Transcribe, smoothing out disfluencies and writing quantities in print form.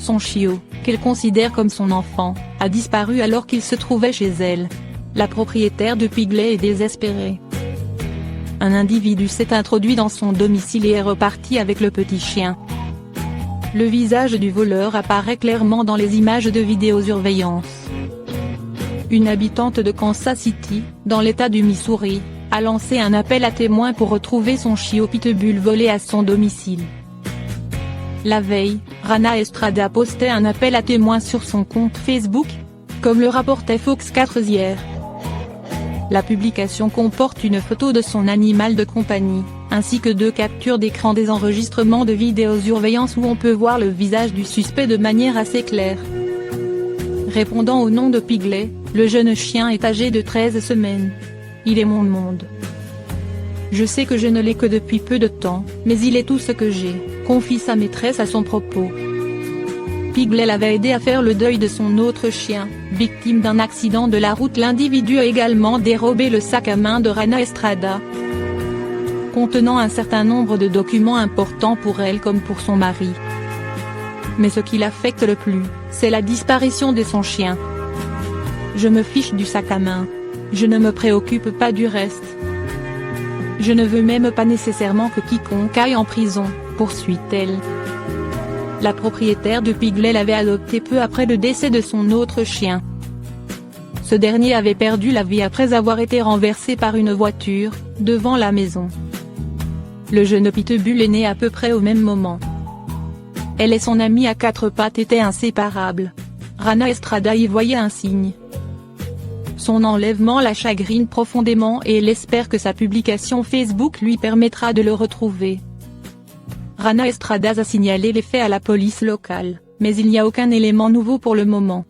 Son chiot, qu'elle considère comme son enfant, a disparu alors qu'il se trouvait chez elle. La propriétaire de Piglet est désespérée. Un individu s'est introduit dans son domicile et est reparti avec le petit chien. Le visage du voleur apparaît clairement dans les images de vidéosurveillance. Une habitante de Kansas City, dans l'État du Missouri, a lancé un appel à témoins pour retrouver son chiot pitbull volé à son domicile. La veille, Rana Estrada postait un appel à témoins sur son compte Facebook, comme le rapportait Fox 4 hier. La publication comporte une photo de son animal de compagnie, ainsi que 2 captures d'écran des enregistrements de vidéosurveillance où on peut voir le visage du suspect de manière assez claire. Répondant au nom de Piglet, le jeune chien est âgé de 13 semaines. Il est mon monde. Je sais que je ne l'ai que depuis peu de temps, mais il est tout ce que j'ai, confie sa maîtresse à son propos. Piglet l'avait aidé à faire le deuil de son autre chien, victime d'un accident de la route. L'individu a également dérobé le sac à main de Rana Estrada, contenant un certain nombre de documents importants pour elle comme pour son mari. Mais ce qui l'affecte le plus, c'est la disparition de son chien. Je me fiche du sac à main. Je ne me préoccupe pas du reste. Je ne veux même pas nécessairement que quiconque aille en prison, poursuit-elle. La propriétaire de Piglet l'avait adopté peu après le décès de son autre chien. Ce dernier avait perdu la vie après avoir été renversé par une voiture, devant la maison. Le jeune pitbull est né à peu près au même moment. Elle et son amie à 4 pattes étaient inséparables. Rana Estrada y voyait un signe. Son enlèvement la chagrine profondément et elle espère que sa publication Facebook lui permettra de le retrouver. Rana Estrada a signalé les faits à la police locale, mais il n'y a aucun élément nouveau pour le moment.